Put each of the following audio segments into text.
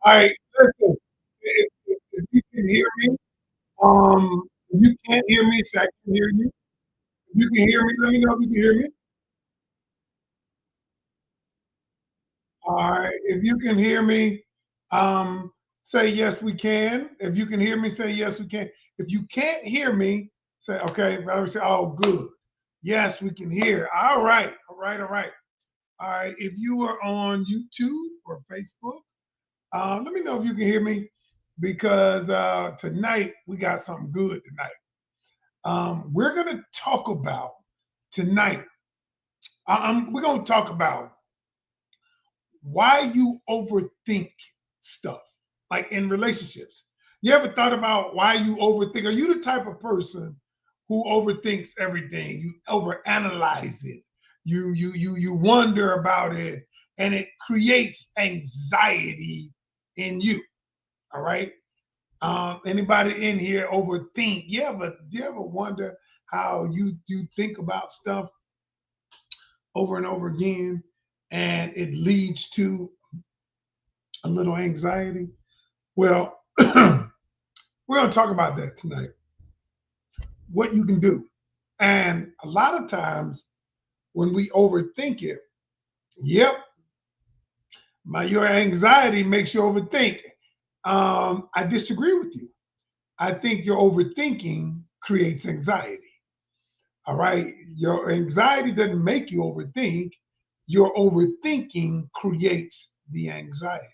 All right, listen. If you can hear me, if you can't hear me, say I can hear you. If you can hear me, let me know if you can hear me. All right. If you can hear me, say yes, we can. If you can hear me, say yes, we can. If you can't hear me, say okay. Valerie say, oh, good. Yes, we can hear. All right. All right. All right. All right. If you are on YouTube or Facebook, let me know if you can hear me because tonight we got something good tonight. We're going to talk about tonight. We're going to talk about why you overthink stuff, like in relationships. You ever thought about why you overthink? Are you the type of person who overthinks everything? You overanalyze it. You wonder about it, and it creates anxiety in you. All right. Anybody in here overthink? Yeah, but do you ever wonder how you think about stuff over and over again, and it leads to a little anxiety? Well, we're going to talk about that tonight. What you can do, and a lot of times when we overthink it, yep, your anxiety makes you overthink. I disagree with you. I think your overthinking creates anxiety. All right. Your anxiety doesn't make you overthink. Your overthinking creates the anxiety.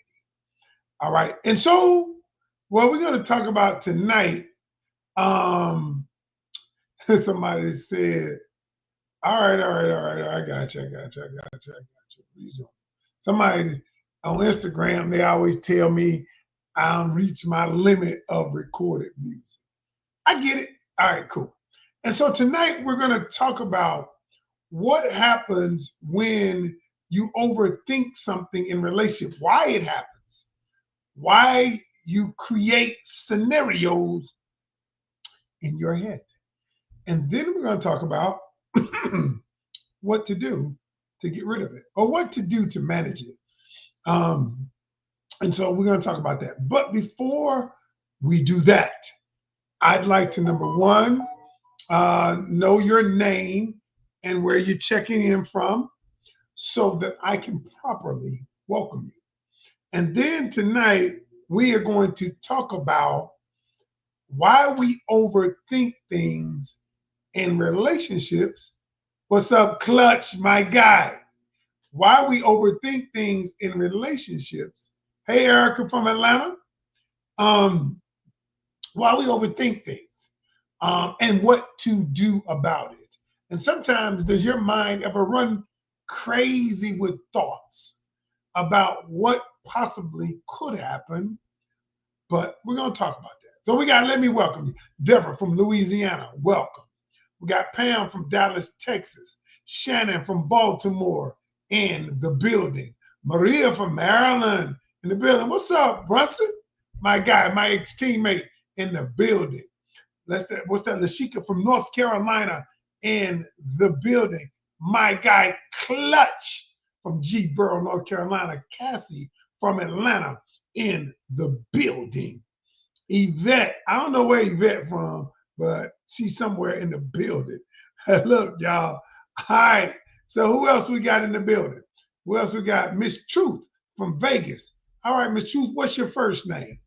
All right. And so, what we're going to talk about tonight, um, somebody said, all right, I got you, I got you, I got you, I got you. Reason. Somebody on Instagram, they always tell me I'm reaching my limit of recorded music. I get it. All right, cool. And so tonight we're going to talk about what happens when you overthink something in relationship, why it happens, why you create scenarios in your head. And then we're going to talk about what to do to get rid of it or what to do to manage it. Um, and so we're going to talk about that. But before we do that, I'd like to, number one, know your name and where you're checking in from so that I can properly welcome you. And then tonight, we are going to talk about why we overthink things in relationships. What's up, Clutch, my guy? Why we overthink things in relationships. Hey, Erica from Atlanta. Um, why we overthink things and what to do about it. And sometimes, does your mind ever run crazy with thoughts about what possibly could happen? But we're going to talk about that. So let me welcome you. Deborah from Louisiana, welcome. We got Pam from Dallas, Texas. Shannon from Baltimore in the building. Maria from Maryland in the building. What's up, Brunson? My guy, my ex-teammate in the building. What's that? Lashika from North Carolina in the building. My guy, Clutch from G Borough, North Carolina. Cassie from Atlanta in the building. Yvette, I don't know where Yvette from, but she's somewhere in the building. Look, y'all. All right. So who else we got in the building? Who else we got? Miss Truth from Vegas. All right, Miss Truth, what's your first name?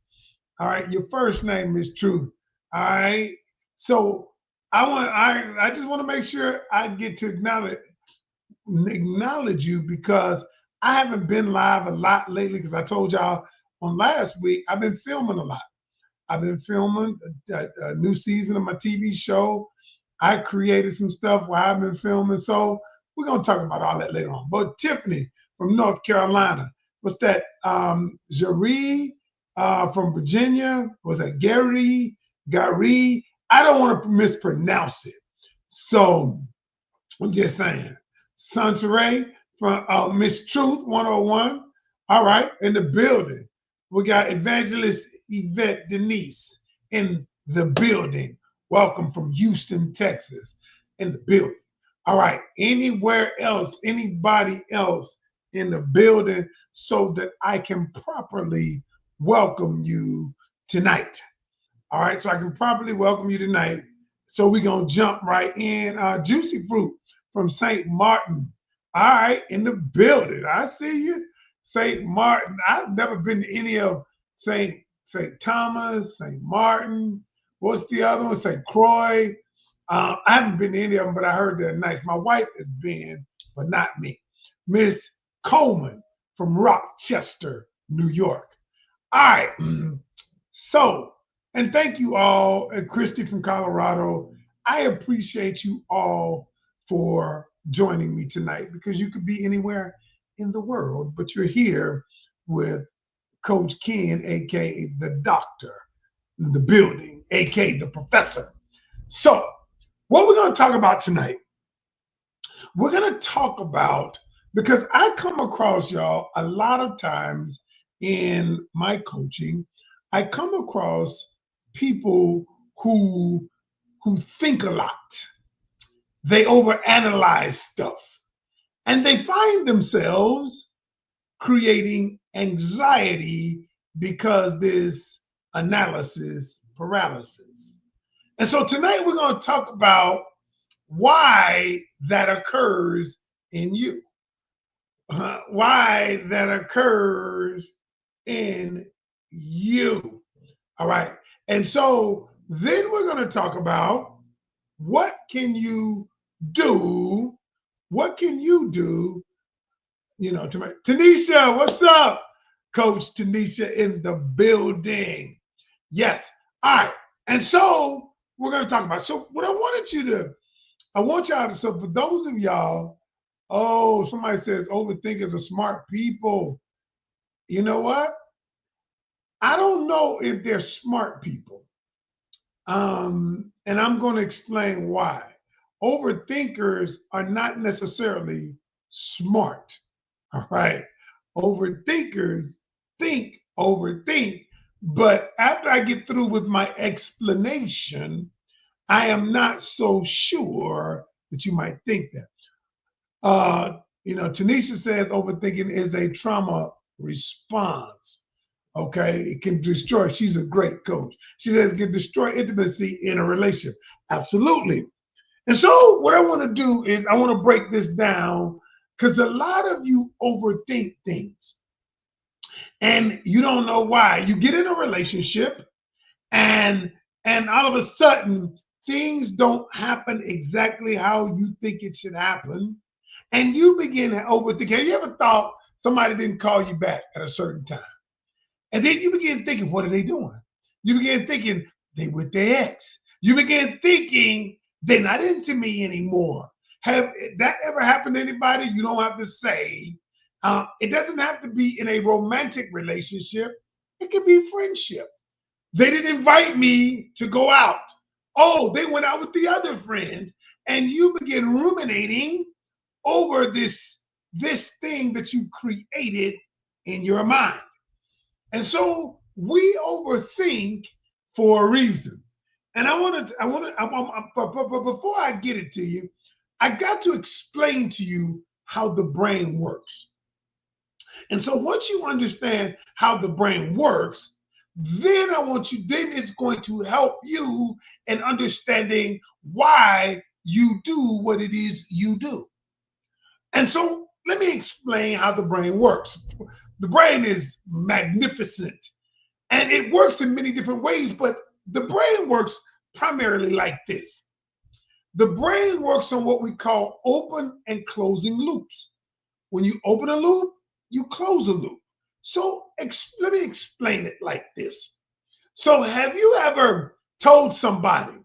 All right, your first name, Miss Truth. All right. So I just want to make sure I get to acknowledge you because I haven't been live a lot lately because I told y'all on last week I've been filming a lot. I've been filming a new season of my TV show. I created some stuff while I've been filming. So we're going to talk about all that later on. But Tiffany from North Carolina. What's that? Jaree from Virginia. Was that Gary? I don't want to mispronounce it. So I'm just saying. Sansaray from Miss Truth 101. All right, in the building. We got Evangelist Yvette Denise in the building. Welcome from Houston, Texas, in the building. All right, anybody else in the building so that I can properly welcome you tonight. All right, so I can properly welcome you tonight. So we're going to jump right in. Juicy Fruit from St. Martin. All right, in the building. I see you. St. Martin. I've never been to any of St. Thomas, St. Martin. What's the other one? St. Croix. I haven't been to any of them, but I heard they're nice. My wife has been, but not me. Miss Coleman from Rochester, New York. All right. So, and thank you all, and Christy from Colorado. I appreciate you all for joining me tonight because you could be anywhere in the world, but you're here with Coach Ken, aka the doctor, in the building, aka the professor. So, what we're going to talk about tonight, we're going to talk about, because I come across y'all a lot of times in my coaching, I come across people who think a lot. They overanalyze stuff and they find themselves creating anxiety because there's analysis paralysis. And so tonight we're going to talk about why that occurs in you. Why that occurs in you. All right. And so then we're going to talk about what can you do? What can you do? You know, to make Tanisha, what's up? Coach Tanisha in the building. Yes. All right. And so we're going to talk about. So what I want y'all to, so for those of y'all, oh, somebody says overthinkers are smart people. You know what? I don't know if they're smart people. And I'm going to explain why. Overthinkers are not necessarily smart. All right. Overthinkers overthink. But after I get through with my explanation, I am not so sure that you might think that. Tanisha says overthinking is a trauma response. Okay, it can destroy. She's a great coach. She says it can destroy intimacy in a relationship. Absolutely. And so, what I want to do is I want to break this down because a lot of you overthink things and you don't know why. You get in a relationship and all of a sudden things don't happen exactly how you think it should happen, and you begin to overthink. Have you ever thought somebody didn't call you back at a certain time? And then you begin thinking, what are they doing? You begin thinking, they with their ex. You begin thinking, they're not into me anymore. Have that ever happened to anybody? You don't have to say. It doesn't have to be in a romantic relationship. It can be friendship. They didn't invite me to go out. Oh, they went out with the other friends. And you begin ruminating over this thing that you created in your mind. And so we overthink for a reason. And but before I get it to you, I got to explain to you how the brain works. And so once you understand how the brain works, then then it's going to help you in understanding why you do what it is you do. And so let me explain how the brain works. The brain is magnificent. And it works in many different ways, but the brain works primarily like this. The brain works on what we call open and closing loops. When you open a loop, you close a loop. So let me explain it like this. So have you ever told somebody,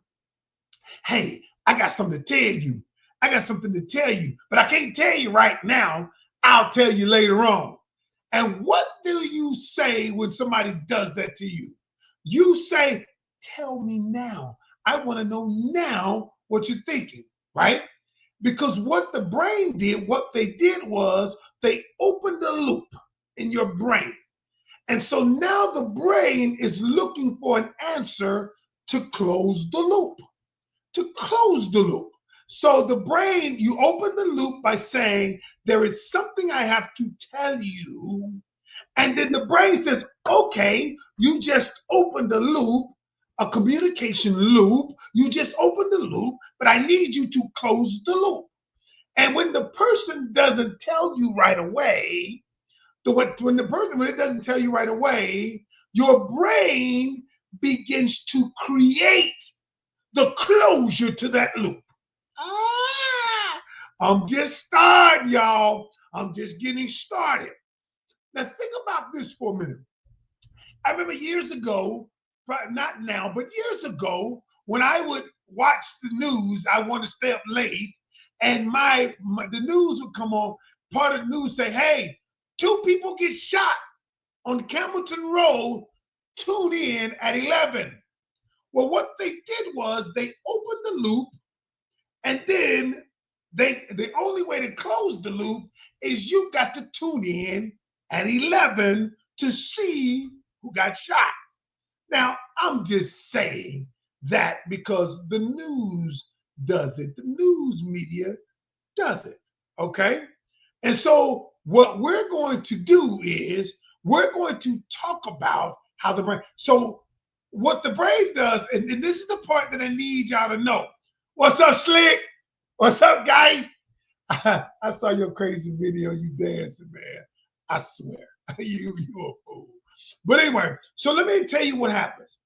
hey, I got something to tell you. I got something to tell you, but I can't tell you right now. I'll tell you later on. And what do you say when somebody does that to you? You say, tell me now. I want to know now what you're thinking, right? Because what the brain did, what they did was they opened a loop in your brain. And so now the brain is looking for an answer to close the loop, to close the loop. So the brain, you open the loop by saying, there is something I have to tell you, And then the brain says, okay, you just opened the loop, a communication loop. You just opened the loop, but I need you to close the loop. And when the person doesn't tell you right away, when it doesn't tell you right away, your brain begins to create the closure to that loop. Ah, I'm just starting, y'all. I'm just getting started. Now think about this for a minute. I remember years ago, not now, but years ago, when I would watch the news, I want to stay up late, and the news would come on. Part of the news say, "Hey, 2 people get shot on Campbellton Road. Tune in at 11." Well, what they did was they opened the loop, and then the only way to close the loop is you got to tune in at 11 to see who got shot. Now, I'm just saying that because the news does it. The news media does it. Okay? And so what we're going to do is we're going to talk about how the brain. So what the brain does, and this is the part that I need y'all to know. What's up, Slick? What's up, guy? I saw your crazy video. You dancing, man. I swear. you a fool. But anyway, so let me tell you what happens.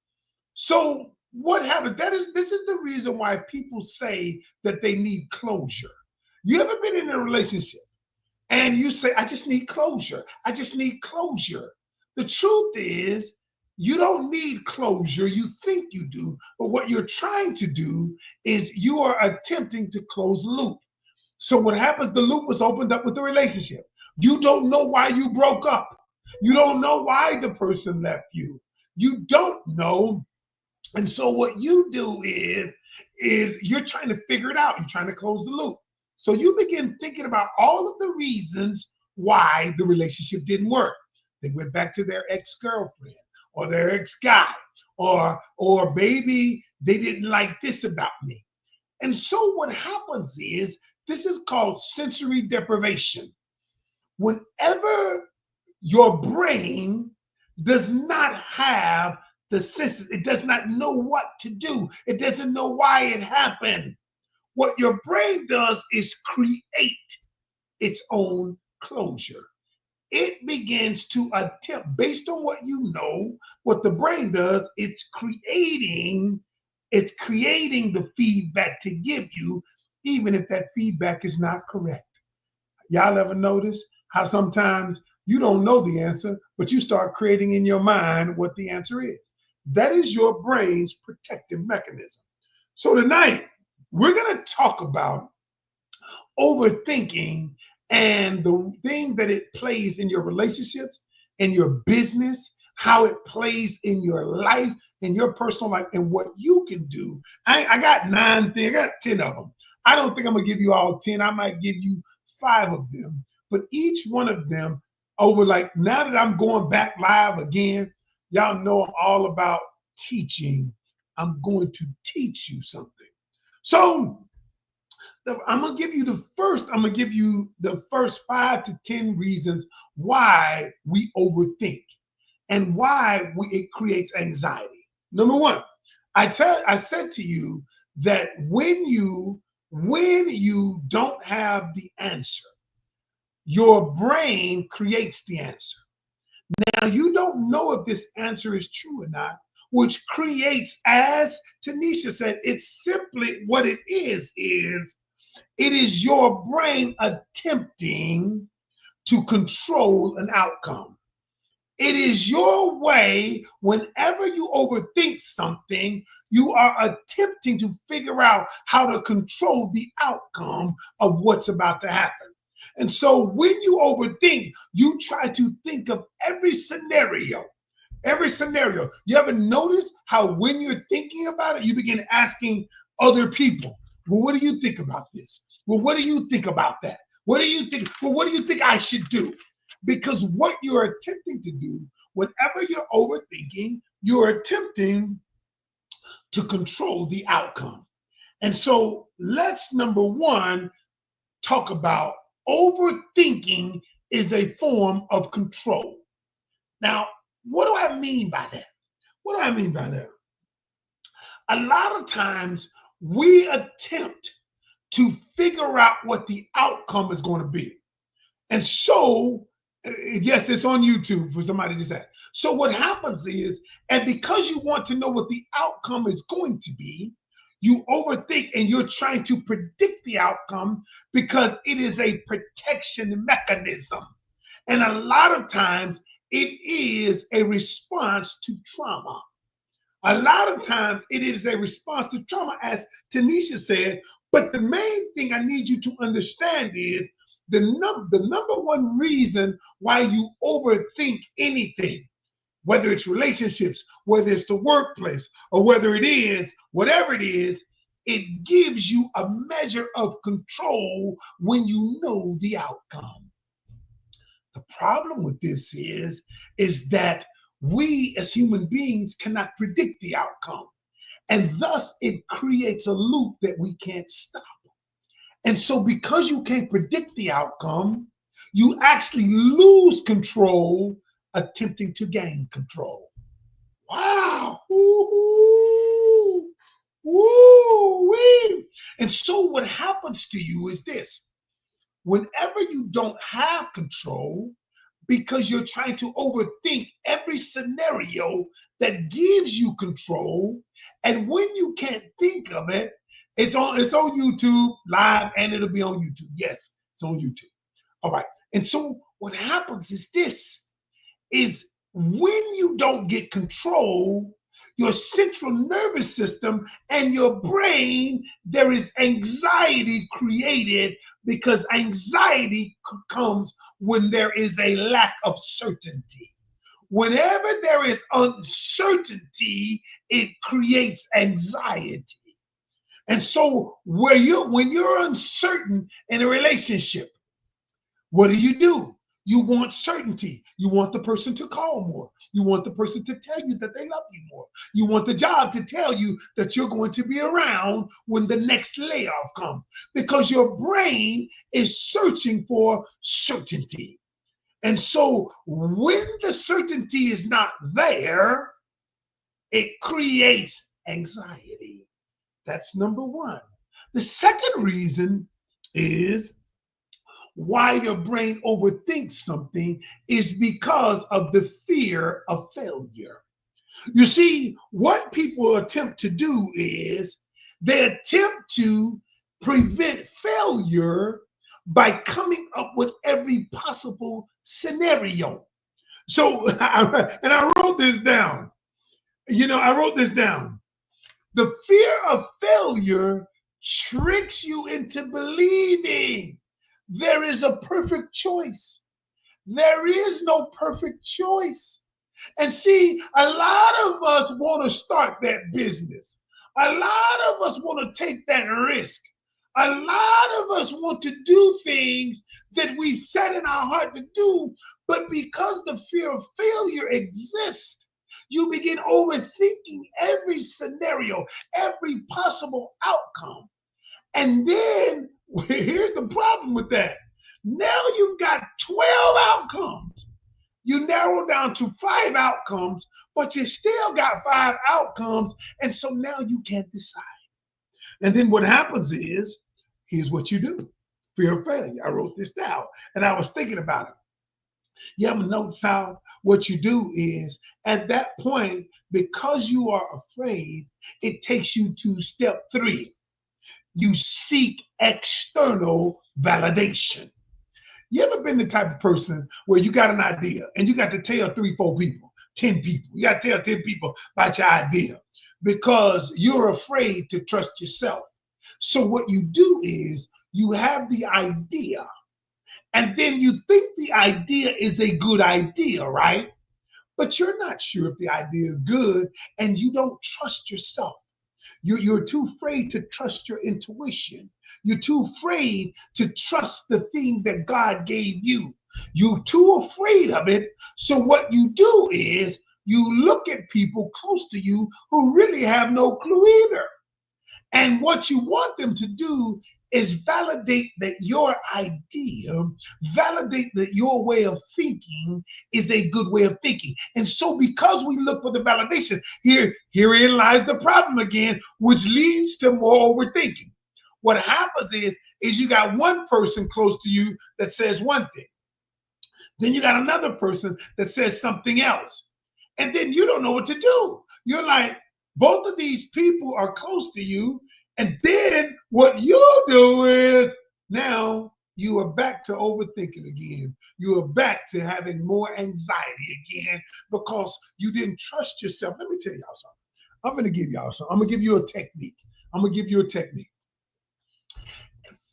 So what happens? This is the reason why people say that they need closure. You ever been in a relationship and you say, I just need closure. I just need closure. The truth is, you don't need closure. You think you do, but what you're trying to do is you are attempting to close the loop. So what happens? The loop was opened up with the relationship. You don't know why you broke up. You don't know why the person left you. You don't know. And so what you do is you're trying to figure it out. You're trying to close the loop. So you begin thinking about all of the reasons why the relationship didn't work. They went back to their ex-girlfriend or their ex-guy, or maybe they didn't like this about me. And so what happens is this is called sensory deprivation. Whenever your brain does not have the senses, it does not know what to do, it doesn't know why it happened. What your brain does is create its own closure. It begins to attempt, based on what you know, what the brain does, it's creating the feedback to give you, even if that feedback is not correct. Y'all ever notice how sometimes you don't know the answer, but you start creating in your mind what the answer is? That is your brain's protective mechanism. So tonight, we're going to talk about overthinking and the thing that it plays in your relationships, in your business, how it plays in your life, in your personal life, and what you can do. I got 9 things, I got 10 of them. I don't think I'm gonna give you all 10. I might give you 5 of them, but each one of them over, like, now that I'm going back live again, y'all know I'm all about teaching. I'm going to teach you something. So I'm gonna give you the first 5 to 10 reasons why we overthink and why it creates anxiety. Number one, I said to you that when you don't have the answer, your brain creates the answer. Now you don't know if this answer is true or not, which creates, as Tanisha said, it's simply what it is it is your brain attempting to control an outcome. It is your way, whenever you overthink something, you are attempting to figure out how to control the outcome of what's about to happen. And so when you overthink, you try to think of every scenario. Every scenario. You ever notice how when you're thinking about it, you begin asking other people, well, what do you think about this? Well, what do you think about that? What do you think? Well, what do you think I should do? Because what you're attempting to do, whenever you're overthinking, you're attempting to control the outcome. And so let's, number one, talk about overthinking is a form of control. Now, what do I mean by that? What do I mean by that? A lot of times we attempt to figure out what the outcome is going to be. And so, yes, it's on YouTube for somebody to say. So what happens is, and because you want to know what the outcome is going to be, you overthink and you're trying to predict the outcome because it is a protection mechanism. And a lot of times it is a response to trauma. A lot of times it is a response to trauma, as Tanisha said. But the main thing I need you to understand is the number one reason why you overthink anything, whether it's relationships, whether it's the workplace, or whether it is, whatever it is, it gives you a measure of control when you know the outcome. The problem with this is that we as human beings cannot predict the outcome. And thus it creates a loop that we can't stop. And so because you can't predict the outcome, you actually lose control attempting to gain control. Wow. Ooh, ooh, wee. And so what happens to you is this. Whenever you don't have control, because you're trying to overthink every scenario that gives you control, and when you can't think of it, it's on YouTube live, and it'll be on YouTube. Yes, it's on YouTube. All right. And so what happens is this, is when you don't get control, your central nervous system and your brain, there is anxiety created, because anxiety comes when there is a lack of certainty. Whenever there is uncertainty, it creates anxiety. And so when you're uncertain in a relationship, what do? You want certainty. You want the person to call more. You want the person to tell you that they love you more. You want the job to tell you that you're going to be around when the next layoff comes, because your brain is searching for certainty. And so when the certainty is not there, it creates anxiety. That's number one. The second reason is why your brain overthinks something is because of the fear of failure. You see, what people attempt to do is they attempt to prevent failure by coming up with every possible scenario. So, and I wrote this down. I wrote this down. The fear of failure tricks you into believing there is a perfect choice. There is no perfect choice. And see, a lot of us want to start that business. A lot of us want to take that risk. A lot of us want to do things that we've set in our heart to do, but because the fear of failure exists, you begin overthinking every scenario, every possible outcome. And then here's the problem with that. Now you've got 12 outcomes. You narrow down to 5 outcomes, but you still got 5 outcomes. And so now you can't decide. And then what happens is, here's what you do. Fear of failure. I wrote this down and I was thinking about it. You ever notice how what you do is, at that point, because you are afraid, it takes you to step 3. You seek external validation. You ever been the type of person where you got an idea and you got to tell 3, 4 people, 10 people, you got to tell 10 people about your idea because you're afraid to trust yourself. So what you do is you have the idea and then you think the idea is a good idea, right? But you're not sure if the idea is good and you don't trust yourself. You're too afraid to trust your intuition. You're too afraid to trust the thing that God gave you. You're too afraid of it. So what you do is you look at people close to you who really have no clue either. And what you want them to do is validate that your idea, validate that your way of thinking is a good way of thinking. And so because we look for the validation, herein lies the problem again, which leads to more overthinking. What happens is you got one person close to you that says one thing. Then you got another person that says something else. And then you don't know what to do. You're like, both of these people are close to you. And then what you do is now you are back to overthinking again. You are back to having more anxiety again because you didn't trust yourself. Let me tell y'all something. I'm going to give y'all something. I'm going to give you a technique. I'm going to give you a technique.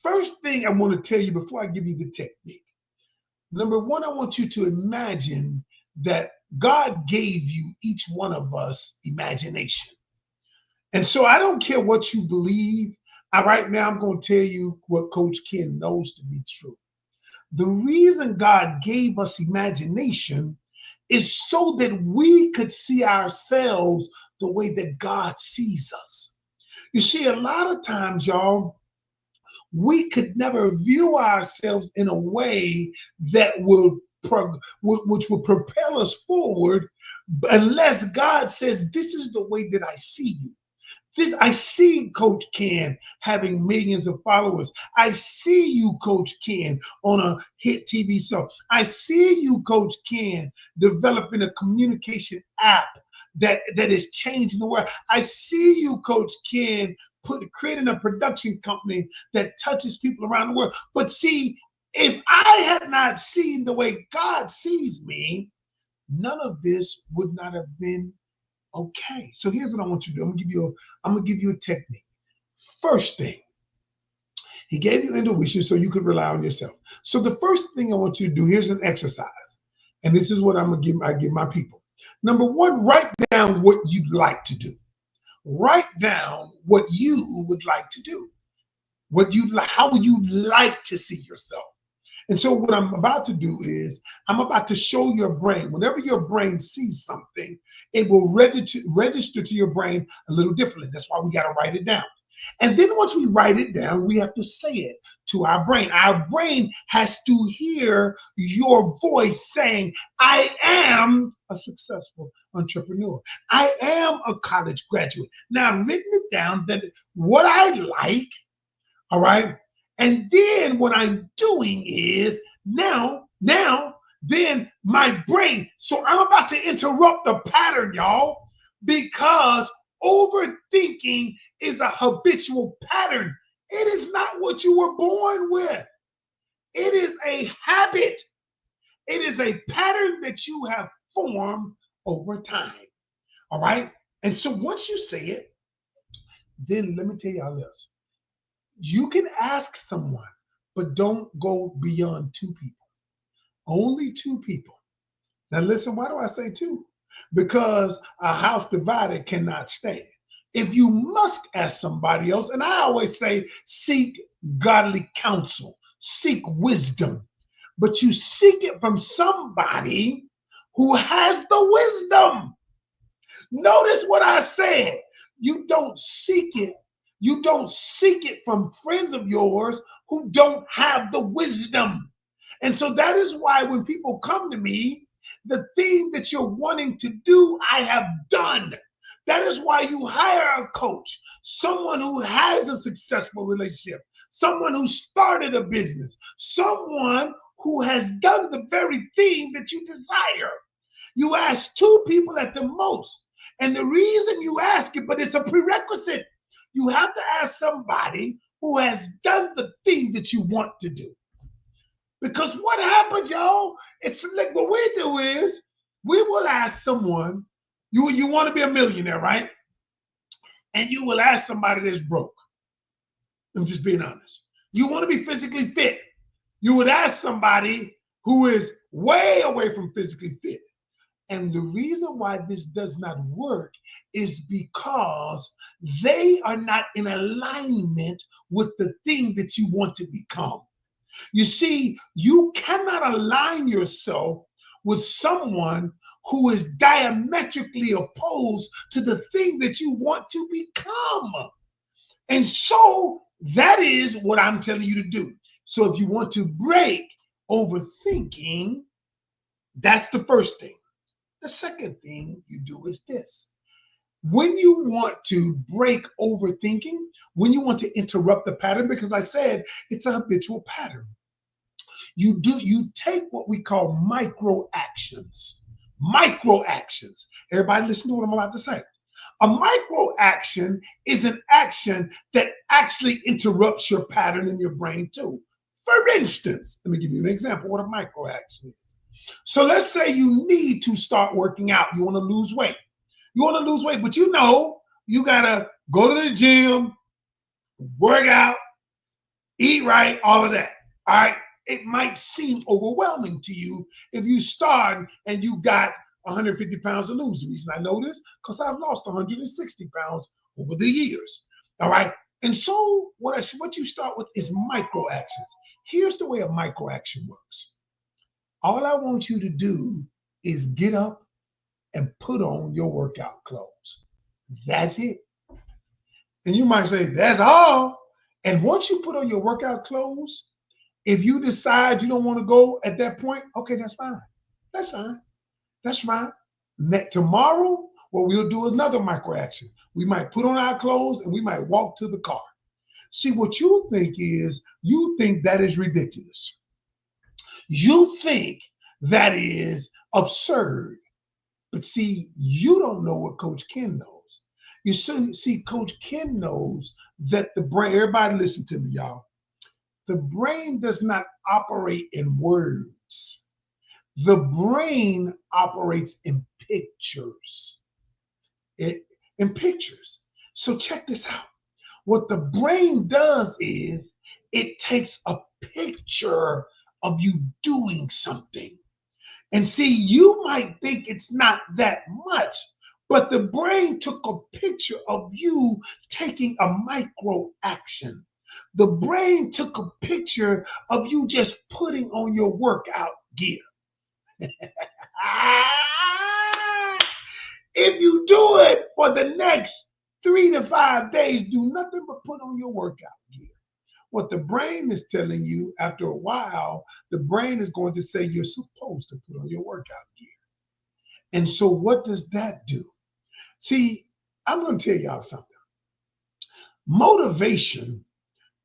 First thing I want to tell you before I give you the technique. Number one, I want you to imagine that God gave you, each one of us, imagination. And so I don't care what you believe. Right now, I'm going to tell you what Coach Ken knows to be true. The reason God gave us imagination is so that we could see ourselves the way that God sees us. You see, a lot of times, y'all, we could never view ourselves in a way that which will propel us forward unless God says, this is the way that I see you. I see Coach Ken having millions of followers. I see you, Coach Ken, on a hit TV show. I see you, Coach Ken, developing a communication app that is changing the world. I see you, Coach Ken, creating a production company that touches people around the world. But see, if I had not seen the way God sees me, none of this would not have been okay. So here's what I want you to do. I'm gonna give you a technique. First thing, he gave you intuition so you could rely on yourself. So the first thing I want you to do, here's an exercise. And this is what I give my people. Number one, write down what you'd like to do. Write down what you would like to do. How would you like to see yourself? And so what I'm about to do is I'm about to show your brain, whenever your brain sees something, it will register to your brain a little differently. That's why we got to write it down. And then once we write it down, we have to say it to our brain. Our brain has to hear your voice saying, I am a successful entrepreneur. I am a college graduate. Now, I've written it down that what I like, all right? And then what I'm doing is then my brain. So I'm about to interrupt the pattern, y'all, because overthinking is a habitual pattern. It is not what you were born with. It is a habit. It is a pattern that you have formed over time. All right. And so once you say it, then let me tell y'all this. You can ask someone, but don't go beyond two people. Only two people. Now listen, why do I say two? Because a house divided cannot stand. If you must ask somebody else, and I always say, seek godly counsel, seek wisdom, but you seek it from somebody who has the wisdom. Notice what I said. You don't seek it. You don't seek it from friends of yours who don't have the wisdom. And so that is why when people come to me, the thing that you're wanting to do, I have done. That is why you hire a coach, someone who has a successful relationship, someone who started a business, someone who has done the very thing that you desire. You ask two people at the most. And the reason you ask it, but it's a prerequisite. You have to ask somebody who has done the thing that you want to do. Because what happens, y'all, it's like what we do is we will ask someone, you want to be a millionaire, right? And you will ask somebody that's broke. I'm just being honest. You want to be physically fit. You would ask somebody who is way away from physically fit. And the reason why this does not work is because they are not in alignment with the thing that you want to become. You see, you cannot align yourself with someone who is diametrically opposed to the thing that you want to become. And so That is what I'm telling you to do. So if you want to break overthinking, that's the first thing. The second thing you do is this. When you want to break overthinking, when you want to interrupt the pattern, because I said it's a habitual pattern, you take what we call micro actions. Micro actions. Everybody listen to what I'm about to say. A micro action is an action that actually interrupts your pattern in your brain too. For instance, let me give you an example of what a micro action is. So let's say you need to start working out. You want to lose weight. You want to lose weight, but you know you got to go to the gym, work out, eat right, all of that. All right. It might seem overwhelming to you if you start and you got 150 pounds to lose. The reason I know this, because I've lost 160 pounds over the years. All right. And so what you start with is micro actions. Here's the way a micro action works. All I want you to do is get up and put on your workout clothes. That's it. And you might say, that's all. And once you put on your workout clothes, if you decide you don't want to go at that point, okay, that's fine. That's fine. That's fine. Tomorrow, what we'll do is another micro action. We might put on our clothes and we might walk to the car. See, what you think that is ridiculous. You think that is absurd. But see, you don't know what Coach Ken knows. You see, Coach Ken knows that the brain, everybody listen to me, y'all. The brain does not operate in words. The brain operates in pictures. In pictures. So check this out. What the brain does is it takes a picture of you doing something. And see, you might think it's not that much, but the brain took a picture of you taking a micro action. The brain took a picture of you just putting on your workout gear. If you do it for the next 3 to 5 days, do nothing but put on your workout gear. What the brain is telling you, after a while, the brain is going to say you're supposed to put on your workout gear. And so what does that do? See, I'm going to tell y'all something. Motivation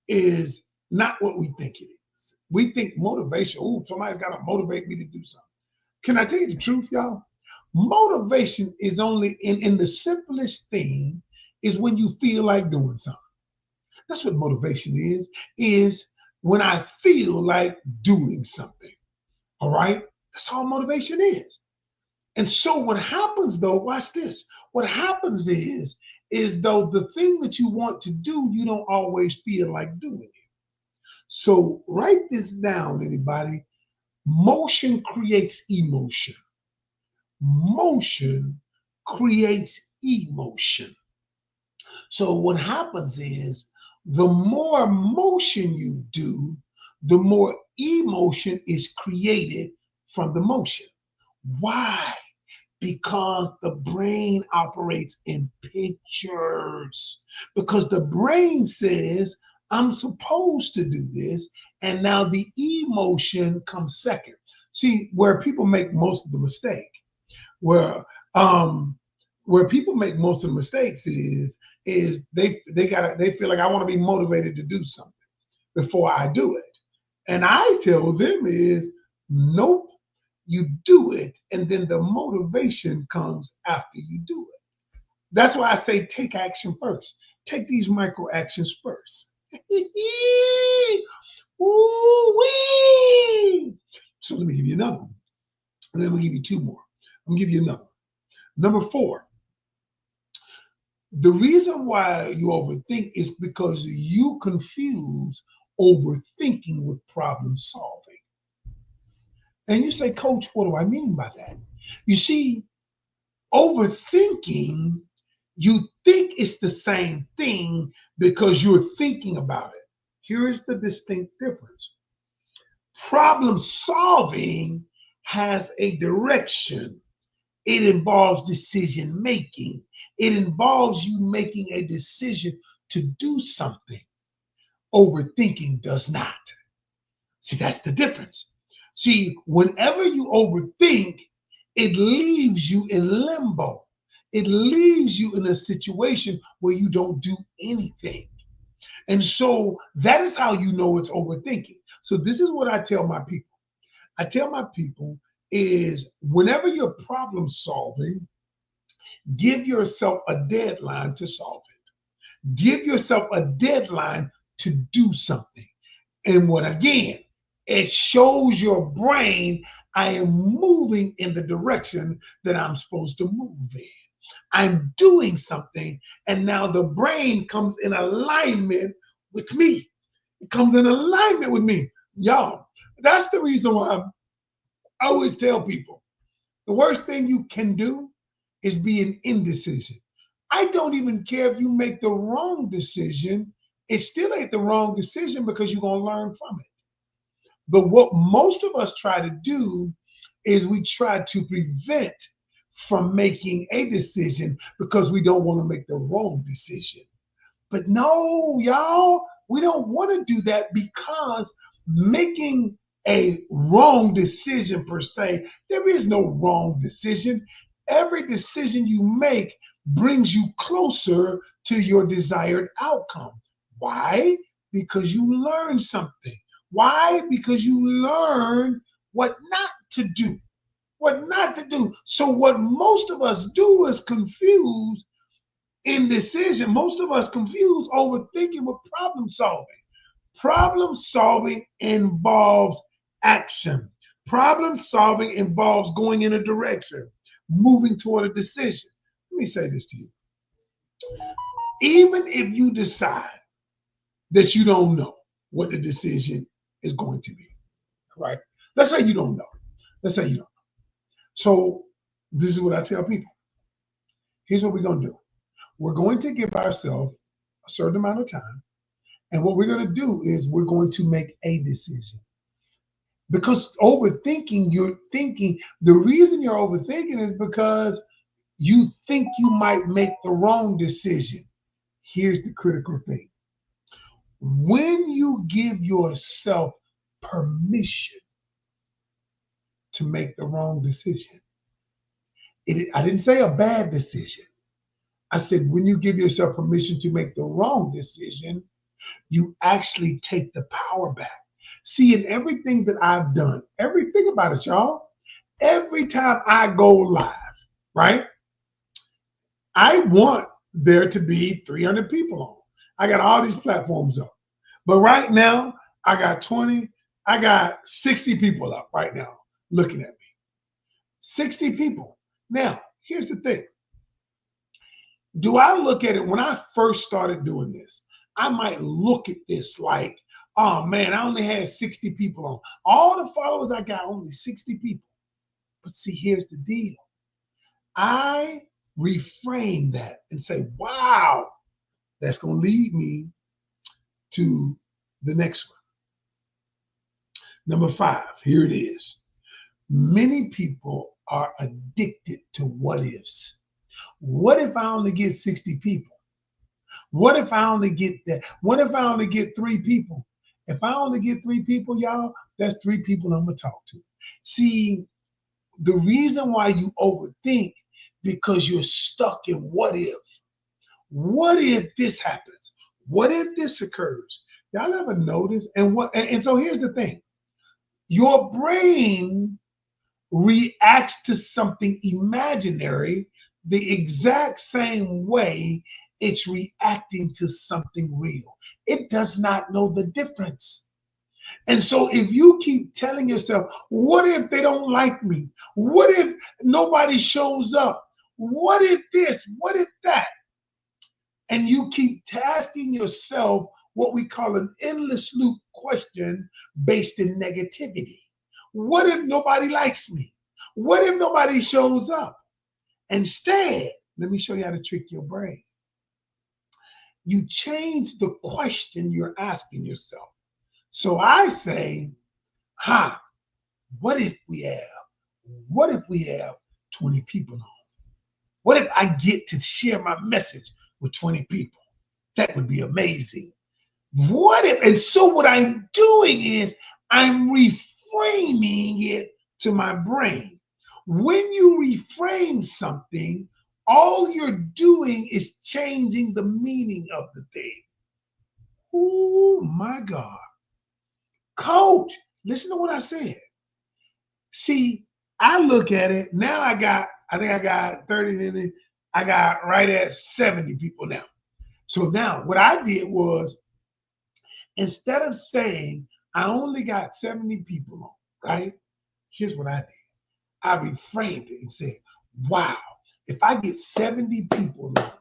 is not what we think it is. We think motivation, somebody's got to motivate me to do something. Can I tell you the truth, y'all? Motivation is only in the simplest thing is when you feel like doing something. That's what motivation is when I feel like doing something. All right? That's all motivation is. And so what happens though, watch this. What happens is though the thing that you want to do, you don't always feel like doing it. So write this down, anybody. Motion creates emotion. Motion creates emotion. So what happens is the more motion you do, the more emotion is created from the motion. Why? Because the brain operates in pictures. Because the brain says, I'm supposed to do this, and now the emotion comes second. See, where people make most of the mistake, where people make most of the mistakes is they feel like I want to be motivated to do something before I do it. And I tell them is nope, you do it, and then the motivation comes after you do it. That's why I say take action first. Take these micro actions first. Ooh-wee. So let me give you another one. And then we'll give you two more. I'm gonna give you another one. Number 4. The reason why you overthink is because you confuse overthinking with problem solving. And you say, Coach, what do I mean by that? You see, overthinking, you think it's the same thing because you're thinking about it. Here is the distinct difference. Problem solving has a direction. It involves decision making. It involves you making a decision to do something. Overthinking does not. See, that's the difference. See, whenever you overthink, it leaves you in limbo. It leaves you in a situation where you don't do anything. And so that is how you know it's overthinking. So this is what I tell my people. I tell my people is whenever you're problem solving, give yourself a deadline to solve it. Give yourself a deadline to do something. And what again, it shows your brain I am moving in the direction that I'm supposed to move in. I'm doing something, and now the brain comes in alignment with me. It comes in alignment with me. Y'all, that's the reason why I always tell people the worst thing you can do is be an indecision. I don't even care if you make the wrong decision. It still ain't the wrong decision because you're going to learn from it. But what most of us try to do is we try to prevent from making a decision because we don't want to make the wrong decision. But no, y'all, we don't want to do that because making a wrong decision per se, there is no wrong decision. Every decision you make brings you closer to your desired outcome. Why? Because you learn something. Why? Because you learn what not to do. What not to do. So what most of us do is confuse indecision. Most of us confuse overthinking with problem solving. Problem solving involves action. Problem solving involves going in a direction, moving toward a decision. Let me say this to you. Even if you decide that you don't know what the decision is going to be, right? Let's say you don't know. Let's say you don't know. So this is what I tell people. Here's what we're going to do. We're going to give ourselves a certain amount of time. And what we're going to do is we're going to make a decision. Because overthinking, you're thinking, the reason you're overthinking is because you think you might make the wrong decision. Here's the critical thing. When you give yourself permission to make the wrong decision, I didn't say a bad decision. I said, when you give yourself permission to make the wrong decision, you actually take the power back. See, in everything that I've done, think about it, y'all. Every time I go live, right? I want there to be 300 people on. I got all these platforms up. But right now, I got 60 people up right now looking at me. 60 people. Now, here's the thing. Do I look at it when I first started doing this? I might look at this like, oh man, I only had 60 people on. All the followers I got, only 60 people. But see, here's the deal. I reframe that and say, wow, that's going to lead me to the next one. Number 5, here it is. Many people are addicted to what ifs. What if I only get 60 people? What if I only get that? What if I only get 3 people? If I only get 3 people, y'all, that's 3 people I'm going to talk to. See, the reason why you overthink because you're stuck in what if. What if this happens? What if this occurs? Y'all ever notice? And so here's the thing. Your brain reacts to something imaginary the exact same way it's reacting to something real. It does not know the difference. And so if you keep telling yourself, what if they don't like me? What if nobody shows up? What if this? What if that? And you keep asking yourself what we call an endless loop question based in negativity. What if nobody likes me? What if nobody shows up? Instead, let me show you how to trick your brain. You change the question you're asking yourself. So I say, what if we have 20 people on? What if I get to share my message with 20 people? That would be amazing. What if? And so what I'm doing is I'm reframing it to my brain. When you reframe something, all you're doing is changing the meaning of the thing. Oh my God. Coach, listen to what I said. See, I look at it now. I think I got 30, I got right at 70 people now. So now what I did was, instead of saying I only got 70 people on, right? Here's what I did. I reframed it and said, wow, if I get 70 people on,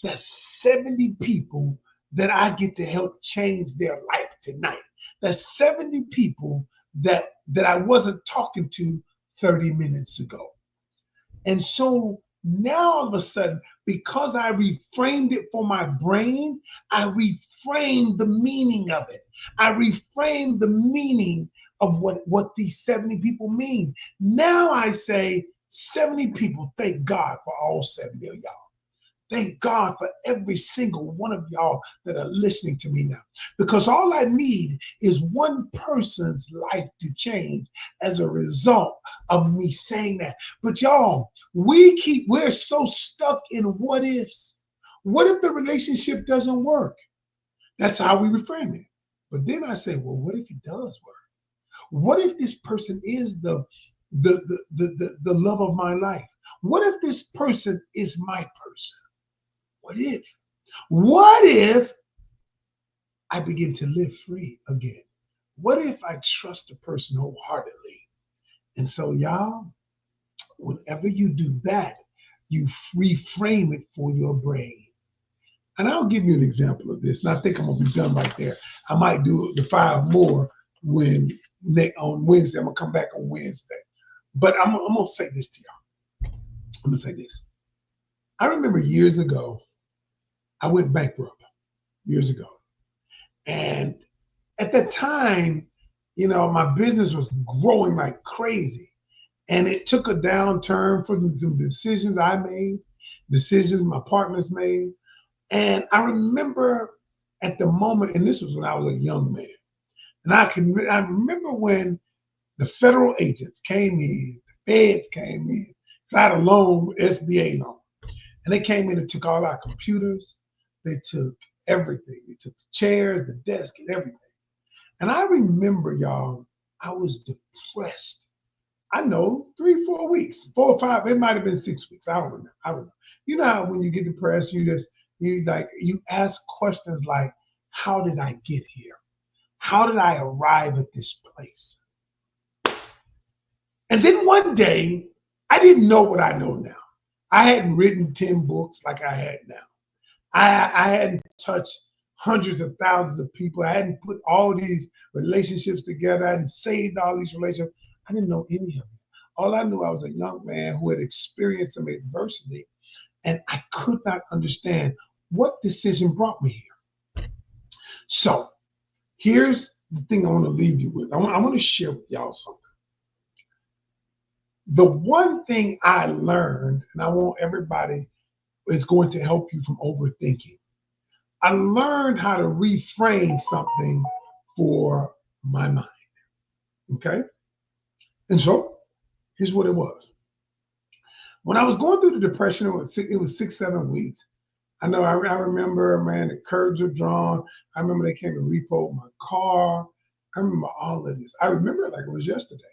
that's 70 people that I get to help change their life tonight. That's 70 people that I wasn't talking to 30 minutes ago. And so now all of a sudden, because I reframed it for my brain, I reframed the meaning of it. I reframed the meaning of what these 70 people mean. Now I say 70 people, thank God for all 70 of y'all. Thank God for every single one of y'all that are listening to me now. Because all I need is one person's life to change as a result of me saying that. But y'all, we're so stuck in what ifs. What if the relationship doesn't work? That's how we reframe it. But then I say, well, what if it does work? What if this person is the love of my life? What if this person is my person? What if? What if I begin to live free again? What if I trust a person wholeheartedly? And so, y'all, whenever you do that, you reframe it for your brain. And I'll give you an example of this. And I think I'm gonna be done right there. I might do the 5 more on Wednesday. I'm gonna come back on Wednesday. But I'm gonna say this to y'all. I'm gonna say this. I remember years ago, I went bankrupt years ago. And at that time, my business was growing like crazy. And it took a downturn for some decisions I made, decisions my partners made. And I remember at the moment, and this was when I was a young man, and I remember when the federal agents came in, the feds came in, 'cause I had a loan, SBA loan, and they came in and took all our computers. They took everything. They took the chairs, the desk, and everything. And I remember, y'all, I was depressed. I know 3, 4 weeks, 4 or 5, it might have been 6 weeks. I don't remember. I don't know. You know how when you get depressed, you ask questions like, how did I get here? How did I arrive at this place? And then one day, I didn't know what I know now. I hadn't written 10 books like I had now. I hadn't touched hundreds of thousands of people. I hadn't put all these relationships together. I hadn't saved all these relationships. I didn't know any of it. All I knew, I was a young man who had experienced some adversity, and I could not understand what decision brought me here. So here's the thing I want to leave you with. I want to share with y'all something. The one thing I learned, and I want everybody, is going to help you from overthinking. I learned how to reframe something for my mind. Okay? And so here's what it was. When I was going through the depression, it was 6, 7 weeks. I know I remember, man, the curtains were drawn. I remember they came and repoed my car. I remember all of this. I remember it like it was yesterday.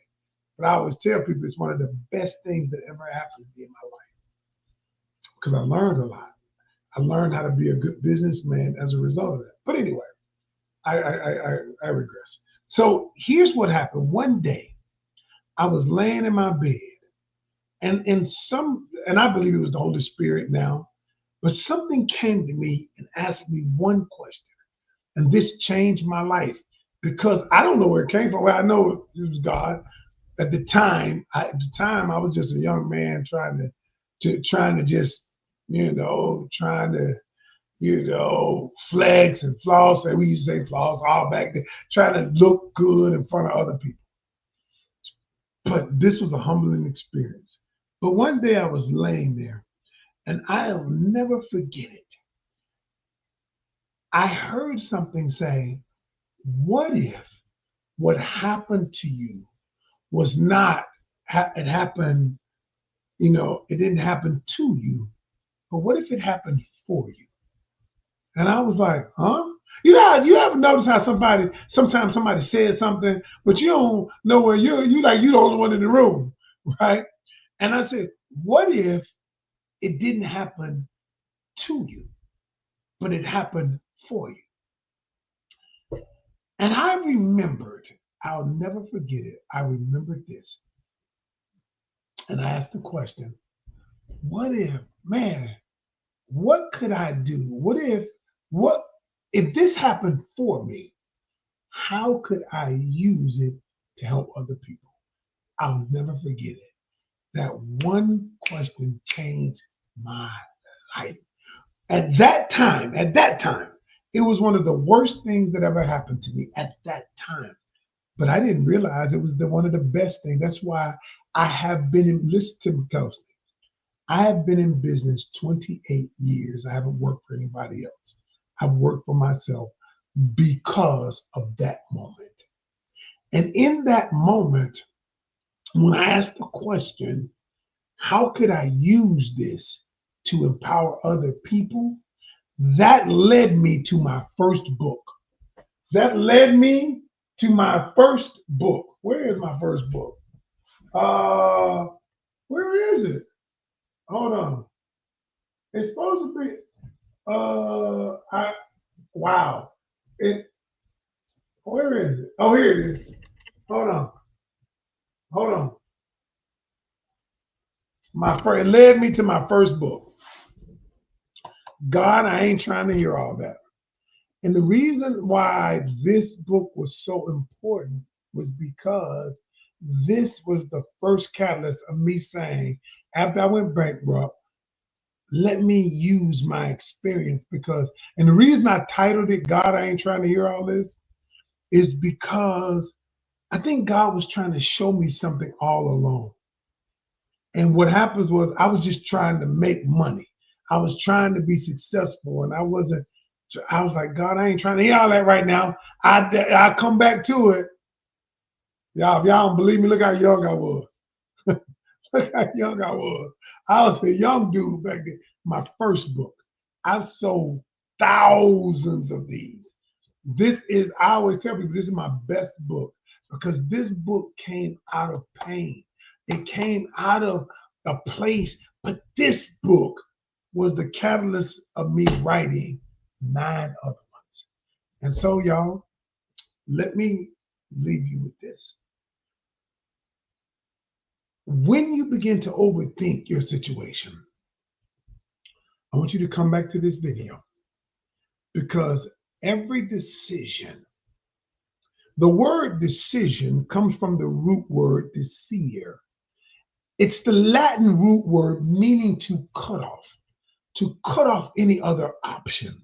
But I always tell people it's one of the best things that ever happened to me in my life because I learned a lot. I learned how to be a good businessman as a result of that. But anyway, I regress. So here's what happened. One day, I was laying in my bed, and I believe it was the Holy Spirit now, but something came to me and asked me one question, and this changed my life because I don't know where it came from. Well, I know it was God. At the time, I was just a young man trying to just, flex and floss. And we used to say floss all back then, trying to look good in front of other people. But this was a humbling experience. But one day I was laying there, and I'll never forget it. I heard something say, what if what happened to you was not, it happened, it didn't happen to you, but what if it happened for you? And I was like, huh? You ever notice how sometimes somebody says something, but you don't know where you like you the only one in the room, right? And I said, what if it didn't happen to you, but it happened for you? And I remembered, I'll never forget it. I remembered this. And I asked the question, what if, man, what could I do? What if this happened for me? How could I use it to help other people? I'll never forget it. That one question changed my life. At that time, it was one of the worst things that ever happened to me at that time. But I didn't realize it was one of the best things. That's why I have been listen to me closely. I have been in business 28 years. I haven't worked for anybody else. I've worked for myself because of that moment. And in that moment, when I asked the question, how could I use this to empower other people? That led me to my first book. That led me to my first book. Where is my first book? Uh, where is it? Hold on. It's supposed to be. Wow. It. Where is it? Oh, here it is. Hold on. Hold on. My friend led me to my first book. God, I ain't trying to hear all that. And the reason why this book was so important was because this was the first catalyst of me saying, after I went bankrupt, let me use my experience and the reason I titled it, God, I ain't trying to hear all this, is because I think God was trying to show me something all along. And what happens was I was just trying to make money. I was trying to be successful and I was like, God, I ain't trying to hear all that right now. I come back to it. Y'all, if y'all don't believe me, look how young I was. Look how young I was. I was a young dude back then. My first book. I've sold thousands of these. I always tell people this is my best book because this book came out of pain. It came out of a place, but this book was the catalyst of me writing 9 other ones. And so, y'all, let me leave you with this. When you begin to overthink your situation, I want you to come back to this video because every decision, the word decision comes from the root word decere. It's the Latin root word meaning to cut off any other option.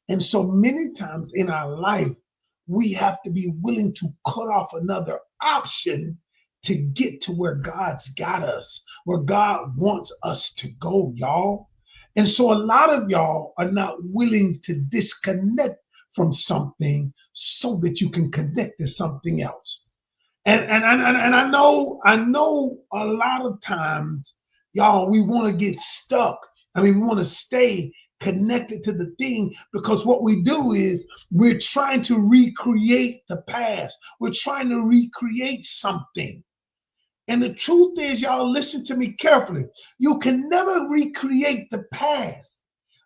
And so many times in our life, we have to be willing to cut off another option to get to where God's got us, where God wants us to go, y'all. And so a lot of y'all are not willing to disconnect from something so that you can connect to something else. And I know a lot of times, y'all, we want to get stuck. I mean, we want to stay connected to the thing because what we do is we're trying to recreate the past. We're trying to recreate something. And the truth is, y'all, listen to me carefully. You can never recreate the past.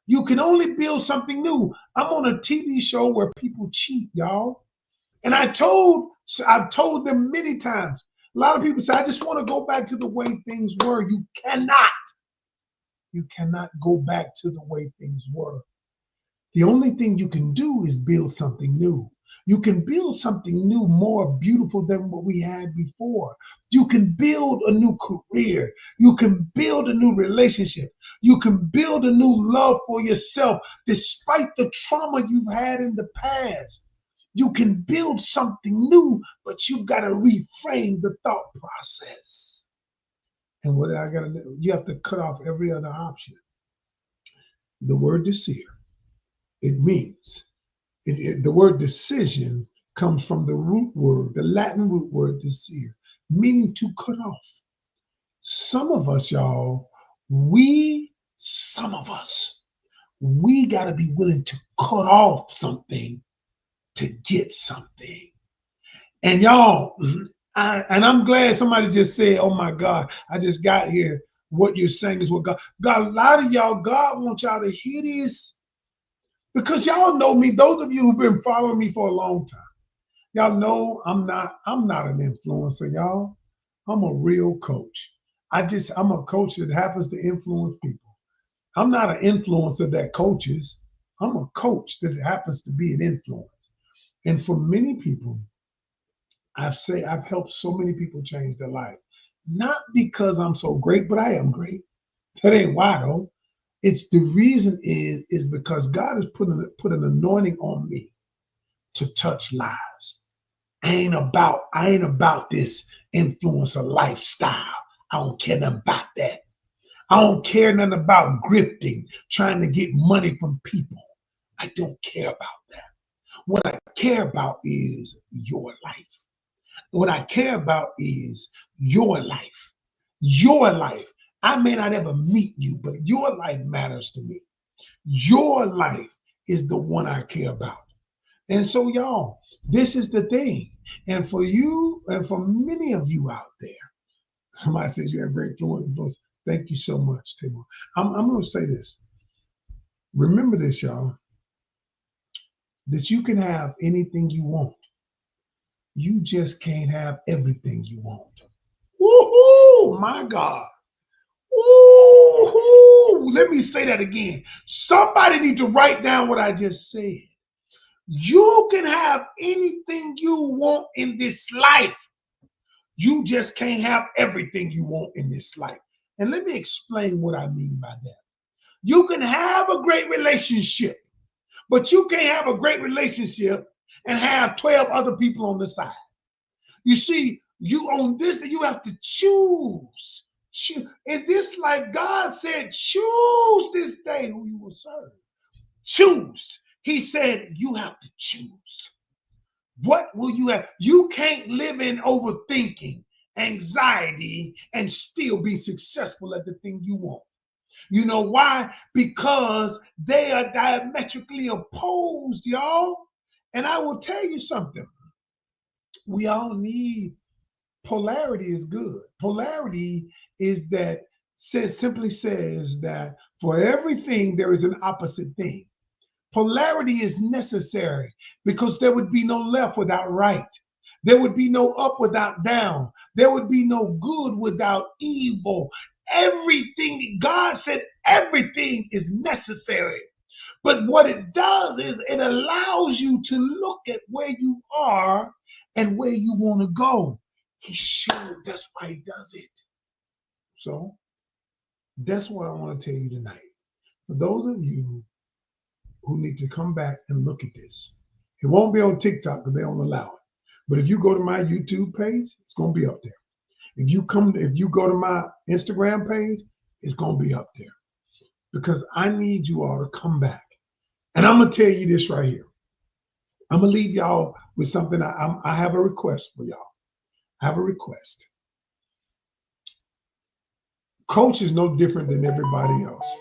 You can only build something new. I'm on a TV show where people cheat, y'all. And I've told them many times. A lot of people say, I just want to go back to the way things were. You cannot. You cannot go back to the way things were. The only thing you can do is build something new. You can build something new, more beautiful than what we had before. You can build a new career. You can build a new relationship. You can build a new love for yourself despite the trauma you've had in the past. You can build something new, but you've got to reframe the thought process. And what I got to do? You have to cut off every other option. The word deceive. It means, the word decision comes from the root word, the Latin root word desir, meaning to cut off. Some of us, y'all, some of us, we got to be willing to cut off something to get something. And y'all, I'm glad somebody just said, oh my God, I just got here. What you're saying is what God, a lot of y'all, God wants y'all to hear this, because y'all know me. Those of you who've been following me for a long time, y'all know I'm not an influencer, y'all. I'm a real coach. I'm a coach that happens to influence people. I'm not an influencer that coaches. I'm a coach that happens to be an influence. And for many people, I've helped so many people change their life. Not because I'm so great, but I am great. That ain't why though. It's the reason is because God has put an anointing on me to touch lives. I ain't about this influencer lifestyle. I don't care nothing about that. I don't care nothing about grifting, trying to get money from people. I don't care about that. What I care about is your life. What I care about is your life. Your life. I may not ever meet you, but your life matters to me. Your life is the one I care about. And so, y'all, this is the thing. And for you, and for many of you out there, somebody says you have great influence. Thank you so much, Timur. I'm going to say this. Remember this, y'all, that you can have anything you want. You just can't have everything you want. Woohoo! My God. Woohoo! Let me say that again. Somebody need to write down what I just said. You can have anything you want in this life. You just can't have everything you want in this life. And let me explain what I mean by that. You can have a great relationship, but you can't have a great relationship and have 12 other people on the side. You see, you have to choose. In this life, God said, choose this day who you will serve. Choose. He said, you have to choose. What will you have? You can't live in overthinking, anxiety, and still be successful at the thing you want. You know why? Because they are diametrically opposed, y'all. And I will tell you something. We all need polarity is good. Polarity is that simply says that for everything there is an opposite thing. Polarity is necessary because there would be no left without right. There would be no up without down. There would be no good without evil. Everything, God said everything is necessary. But what it does is it allows you to look at where you are and where you want to go. He showed, that's why he does it. So that's what I want to tell you tonight. For those of you who need to come back and look at this, it won't be on TikTok because they don't allow it. But if you go to my YouTube page, it's going to be up there. If you go to my Instagram page, it's going to be up there. Because I need you all to come back. And I'm going to tell you this right here. I'm going to leave y'all with something. I have a request for y'all. I have a request. Coach is no different than everybody else.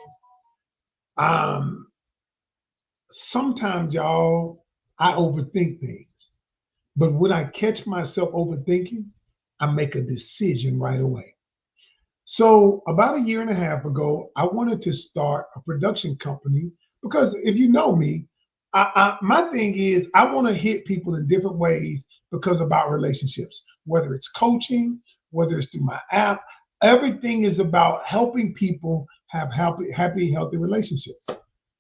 Sometimes, y'all, I overthink things. But when I catch myself overthinking, I make a decision right away. So about a year and a half ago, I wanted to start a production company because if you know me, my thing is I want to hit people in different ways because about relationships, whether it's coaching, whether it's through my app, everything is about helping people have happy, healthy relationships.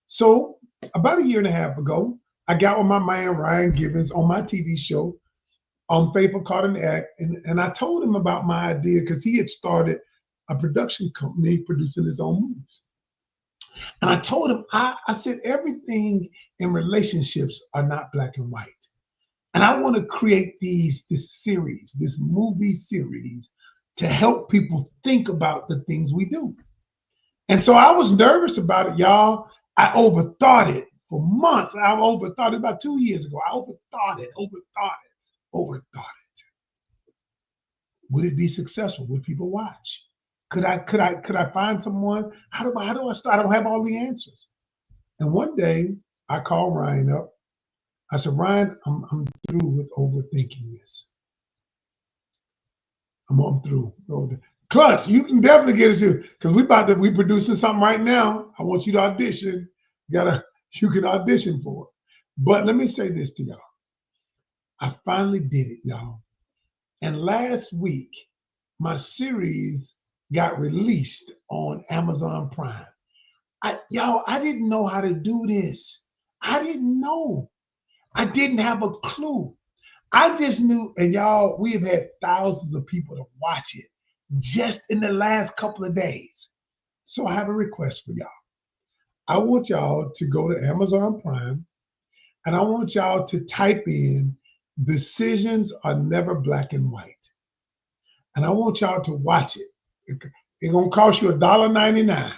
So about a year and a half ago, I got with my man Ryan Givens on my TV show on Faithful Caught in the Act, and I told him about my idea because he had started a production company producing his own movies. And I told him, I said, everything in relationships are not black and white. And I want to create this movie series to help people think about the things we do. And so I was nervous about it, y'all. I overthought it For months, I overthought it. About 2 years ago, I overthought it. Would it be successful? Would people watch? Could I find someone? How do I start? I don't have all the answers. And one day I called Ryan up. I said, Ryan, I'm through with overthinking this. I'm through. Clutch, you can definitely get us here because we producing something right now. I want you to audition. You can audition for it. But let me say this to y'all. I finally did it, y'all. And last week, my series got released on Amazon Prime. I didn't know how to do this. I didn't know. I didn't have a clue. I just knew, and y'all, we have had thousands of people to watch it just in the last couple of days. So I have a request for y'all. I want y'all to go to Amazon Prime, and I want y'all to type in "Decisions Are Never Black and White." And I want y'all to watch it. It's gonna cost you $1.99.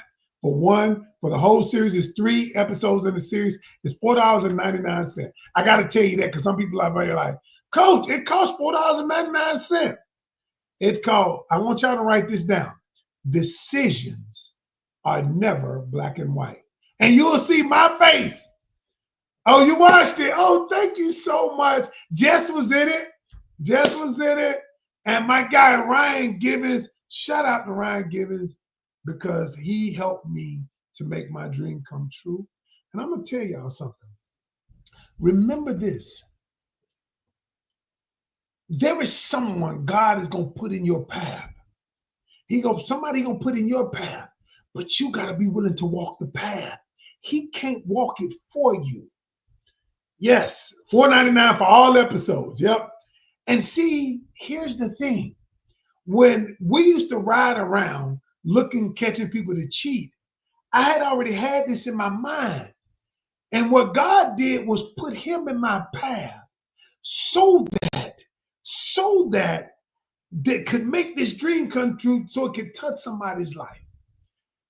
For the whole series, it's 3 episodes in the series. It's $4.99. I gotta tell you that because some people out there are like, Coach, it costs $4.99. It's called, I want y'all to write this down. Decisions are never black and white. And you'll see my face. Oh, you watched it. Oh, thank you so much. Jess was in it. And my guy, Ryan Gibbons, shout out to Ryan Gibbons because he helped me to make my dream come true. And I'm going to tell y'all something. Remember this. There is someone God is going to put in your path. Somebody going to put in your path, but you got to be willing to walk the path. He can't walk it for you. Yes, $4.99 for all episodes. Yep. And see, here's the thing. When we used to ride around catching people to cheat, I had already had this in my mind. And what God did was put him in my path so that could make this dream come true so it could touch somebody's life.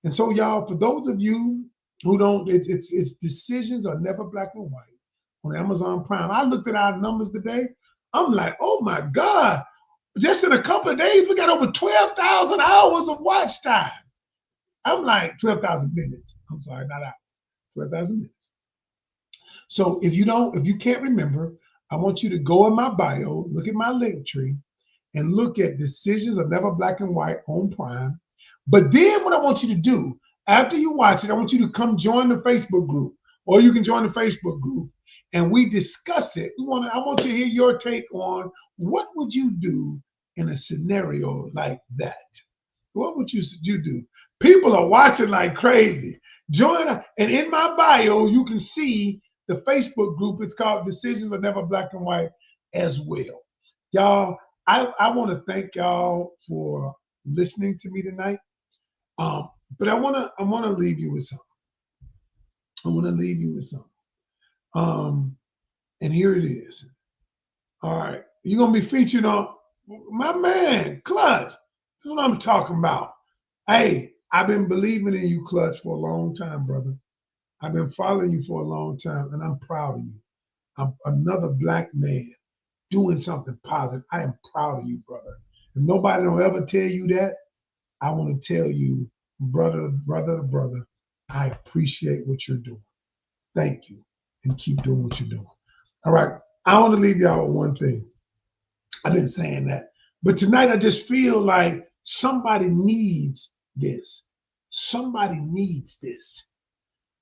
And so, y'all, for those of you who don't, it's Decisions Are Never Black and White on Amazon Prime. I looked at our numbers today. I'm like, oh my God. Just in a couple of days, we got over 12,000 hours of watch time. I'm like 12,000 minutes. I'm sorry, not hours. 12,000 minutes. So if you can't remember, I want you to go in my bio, look at my link tree, and look at Decisions Are Never Black and White on Prime. But then what I want you to do, after you watch it, I want you to come join the Facebook group, or you can join the Facebook group, and we discuss it. I want you to hear your take on what would you do in a scenario like that? What would you do? People are watching like crazy. Join, and in my bio, you can see the Facebook group. It's called Decisions Are Never Black and White as well. Y'all, I want to thank y'all for listening to me tonight. But I want to leave you with something. And here it is. All right. You're going to be featured on my man, Clutch. This is what I'm talking about. Hey, I've been believing in you, Clutch, for a long time, brother. I've been following you for a long time, and I'm proud of you. I'm another black man doing something positive. I am proud of you, brother. If nobody don't ever tell you that, I want to tell you, brother, I appreciate what you're doing. Thank you, and keep doing what you're doing. All right, I want to leave y'all with one thing. I've been saying that, but tonight I just feel like somebody needs this. Somebody needs this.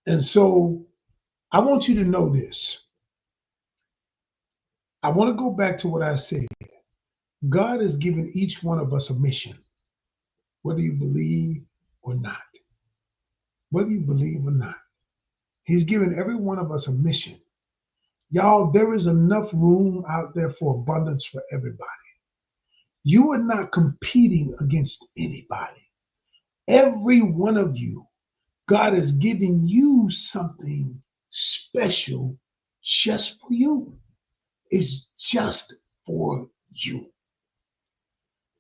And so I want you to know this. I want to go back to what I said. God has given each one of us a mission, whether you believe or not. Whether you believe or not. He's given every one of us a mission. Y'all, there is enough room out there for abundance for everybody. You are not competing against anybody. Every one of you, God is giving you something special just for you. It's just for you.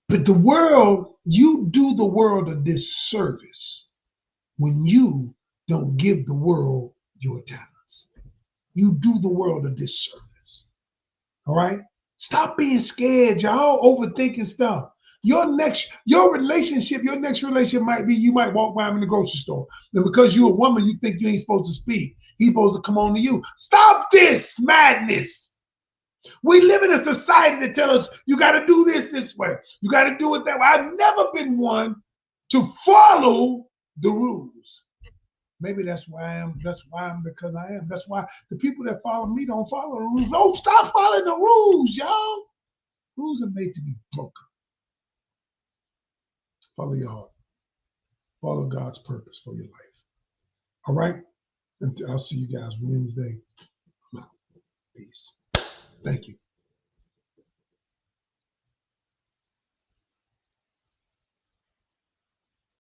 But you do the world a disservice when you don't give the world your talents. silence. You do the world a disservice. All right? Stop being scared, y'all, overthinking stuff. Your next relationship might be you might walk by him in the grocery store. And because you're a woman, you think you ain't supposed to speak. He's supposed to come on to you. Stop this madness. We live in a society that tells us you got to do this way. You got to do it that way. I've never been one to follow the rules. Maybe that's why I am. That's why I'm because I am. That's why the people that follow me don't follow the rules. Don't stop following the rules, y'all. Rules are made to be broken. Follow your heart. Follow God's purpose for your life. All right? And I'll see you guys Wednesday. Peace. Thank you.